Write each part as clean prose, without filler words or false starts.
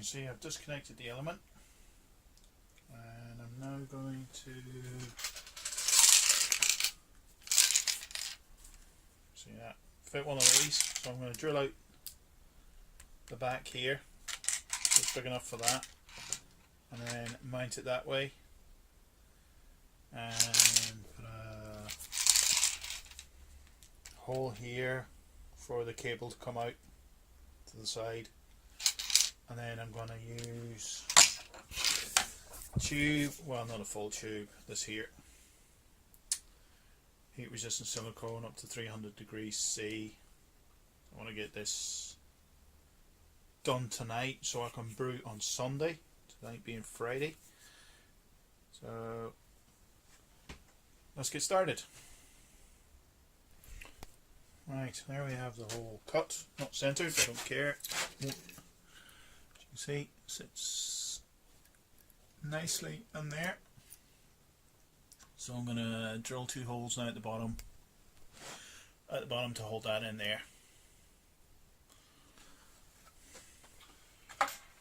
see, I've disconnected the element, and I'm now going to see that fit one of these. So I'm going to drill out the back here, so it's big enough for that, and then mount it that way, and put a hole here for the cable to come out to the side, and then I'm going to use a tube, well, not a full tube, this here, heat resistant silicone up to 300 degrees C. I want to get this done tonight so I can brew on Sunday, tonight being Friday. So let's get started. Right, there we have the hole cut, not centered, I don't care. As you can see, sits nicely in there. So I'm going to drill 2 holes now at the bottom to hold that in there.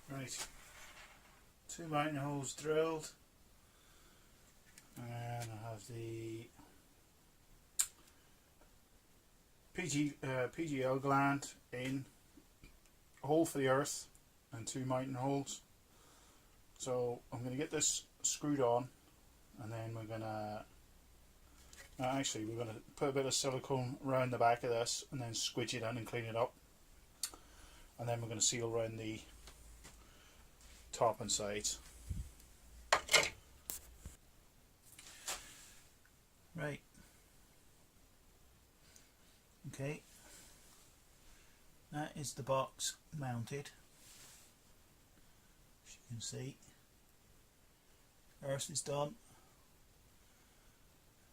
Right, 2 mounting holes drilled, and I have the PGL gland in, a hole for the earth, and 2 mounting holes. So I'm going to get this screwed on, and then we're going to put a bit of silicone around the back of this and then squidge it in and clean it up, and then we're going to seal around the top and sides. Right, okay, that is the box mounted. As you can see, earth is done,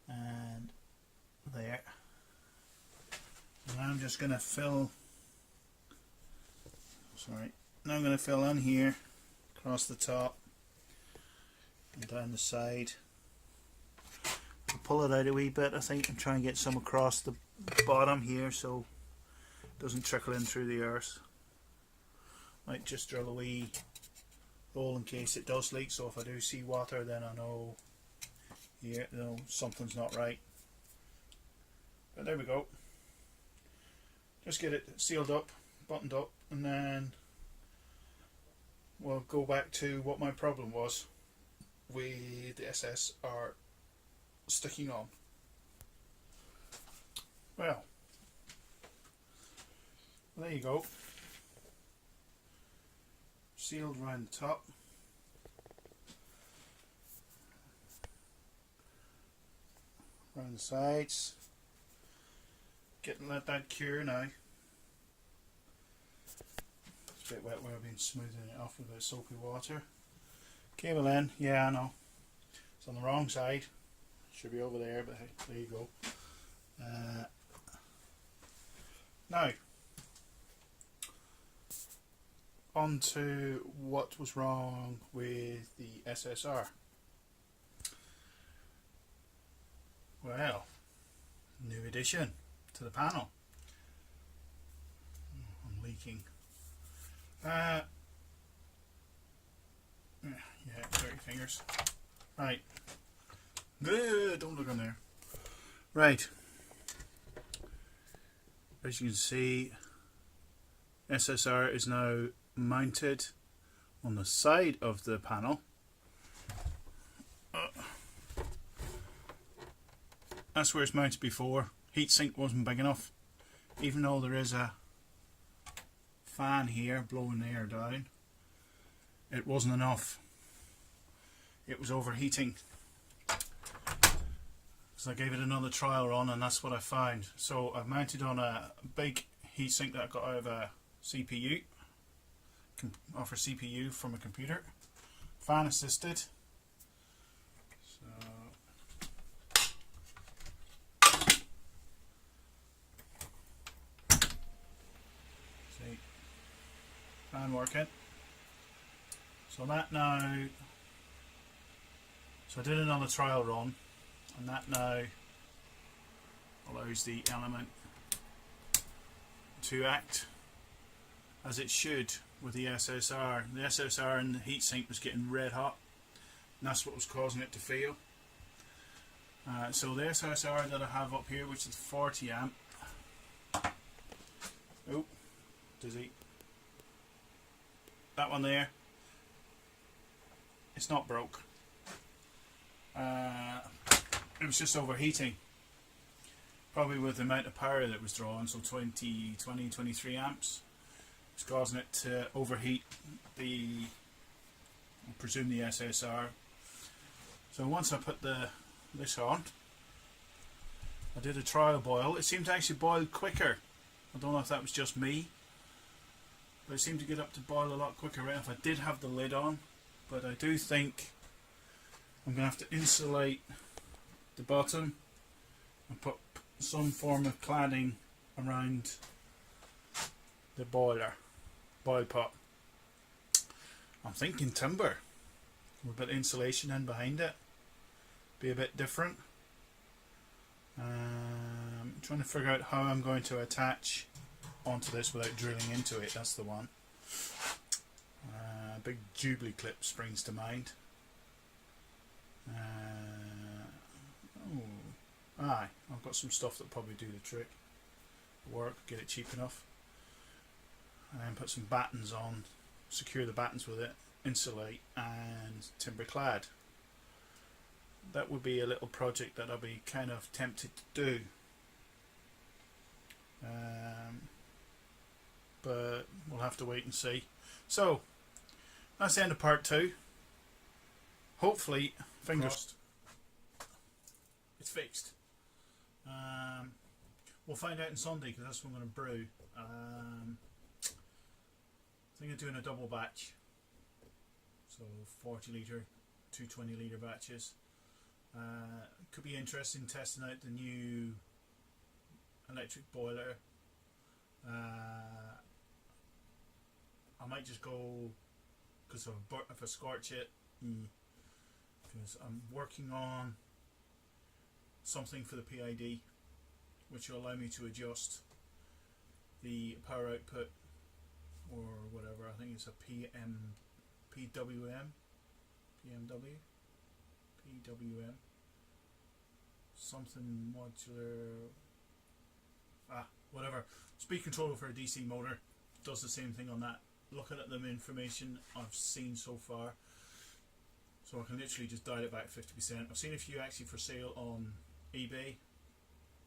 and there. And I'm just going to fill, now I'm going to fill in here, across the top and down the side. I'll pull it out a wee bit, I think, and try and get some across the bottom here so it doesn't trickle in through the earth. Might just drill a wee hole in case it does leak, so if I do see water then I know here, something's not right. But there we go. Just get it sealed up, buttoned up, and then we'll go back to what my problem was with the SSR sticking on. Well, there you go. Sealed around the top. Around the sides. Let that cure now. It's a bit wet where I've been smoothing it off with a bit of soapy water. Cable in, yeah I know. It's on the wrong side. Should be over there, but hey, there you go. Now, on to what was wrong with the SSR. Well, new addition to the panel. I'm leaking. Yeah, dirty fingers. Right. Don't look on there. Right. As you can see, SSR is now mounted on the side of the panel. That's where it's mounted before. Heatsink wasn't big enough. Even though there is a fan here blowing the air down, it wasn't enough. It was overheating. So I gave it another trial run, and that's what I found. So I've mounted on a big heatsink that I got out of a CPU, off a CPU from a computer, fan assisted. So see, fan working. So that now. So I did another trial run, and that now allows the element to act as it should with the SSR. The SSR and the heatsink was getting red hot, and that's what was causing it to fail. So the SSR that I have up here, which is 40 amp. Oh, dizzy. That one there. It's not broke. It was just overheating. Probably with the amount of power that was drawing, so 23 amps. It's causing it to overheat the, I presume, the SSR. So once I put this on, I did a trial boil. It seemed to actually boil quicker. I don't know if that was just me, but it seemed to get up to boil a lot quicker right if I did have the lid on. But I do think I'm going to have to insulate the bottom and put some form of cladding around the boil pot. I'm thinking timber with a bit of insulation in behind it. Be a bit different. I'm trying to figure out how I'm going to attach onto this without drilling into it. That's the one. Big Jubilee clip springs to mind. Aye, I've got some stuff that probably do the trick. Work, get it cheap enough. And then put some battens on, secure the battens with it, insulate, and timber clad. That would be a little project that I'll be kind of tempted to do. But we'll have to wait and see. So, that's the end of part 2. Hopefully, fingers crossed, it's fixed. We'll find out on Sunday because that's when I'm going to brew. I think I'm doing a double batch. So 40 litre, 220 litre batches. Could be interesting testing out the new electric boiler. I might just go, because if I scorch it, because I'm working on something for the PID which will allow me to adjust the power output or whatever. I think it's a PWM, something modular, whatever, speed controller for a DC motor. Does the same thing on that. Looking at the information I've seen so far, so I can literally just dial it back 50%. I've seen a few actually for sale on eBay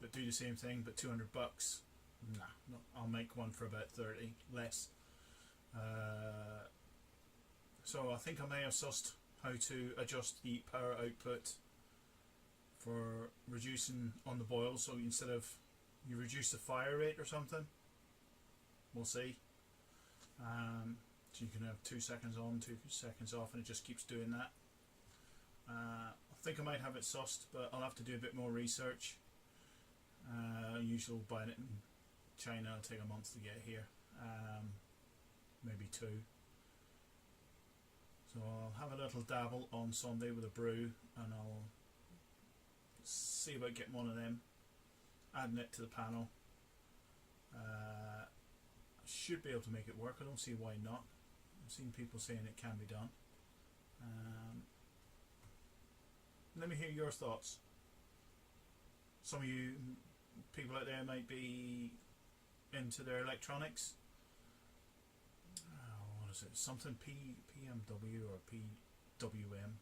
that do the same thing, but $200. Nah, no, I'll make one for about 30 less. So I think I may have sussed how to adjust the power output for reducing on the boil. So instead of you reduce the fire rate or something, we'll see. So you can have 2 seconds on, 2 seconds off, and it just keeps doing that. I think I might have it sussed, but I'll have to do a bit more research. Usually buying it in China will take a month to get here, maybe 2. So I'll have a little dabble on Sunday with a brew, and I'll see about getting one of them, adding it to the panel. I should be able to make it work. I don't see why not. I've seen people saying it can be done. Let me hear your thoughts. Some of you people out there might be into their electronics. What is it? Something PMW or PWM.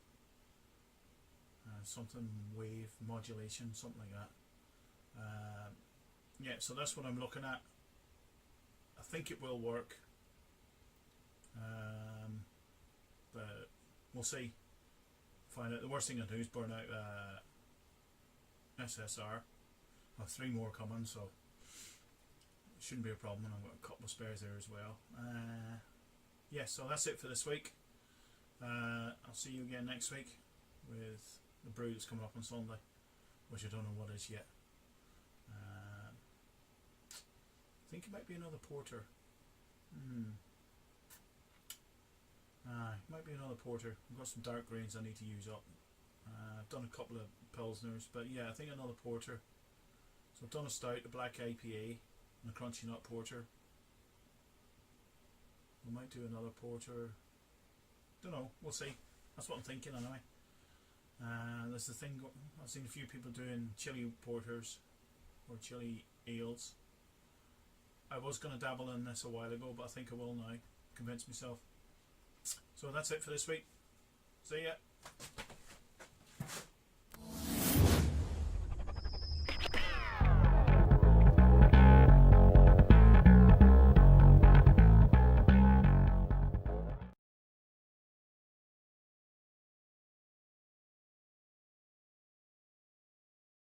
Something wave modulation, something like that. Yeah, so that's what I'm looking at. I think it will work, but we'll see. Find out. The worst thing I do is burn out SSR. I have 3 more coming, so it shouldn't be a problem. I've got a couple of spares there as well. Yeah, so that's it for this week. I'll see you again next week with the brew that's coming up on Sunday, which I don't know what is yet. I think it might be another porter. It might be another porter. I've got some dark grains I need to use up. I've done a couple of pilsners, but yeah, I think another porter. So I've done a stout, a black IPA, and a crunchy nut porter. We might do another porter. Don't know. We'll see. That's what I'm thinking anyway. There's the thing. I've seen a few people doing chili porters or chili ales. I was going to dabble in this a while ago, but I think I will now. Convince myself. So that's it for this week. See ya.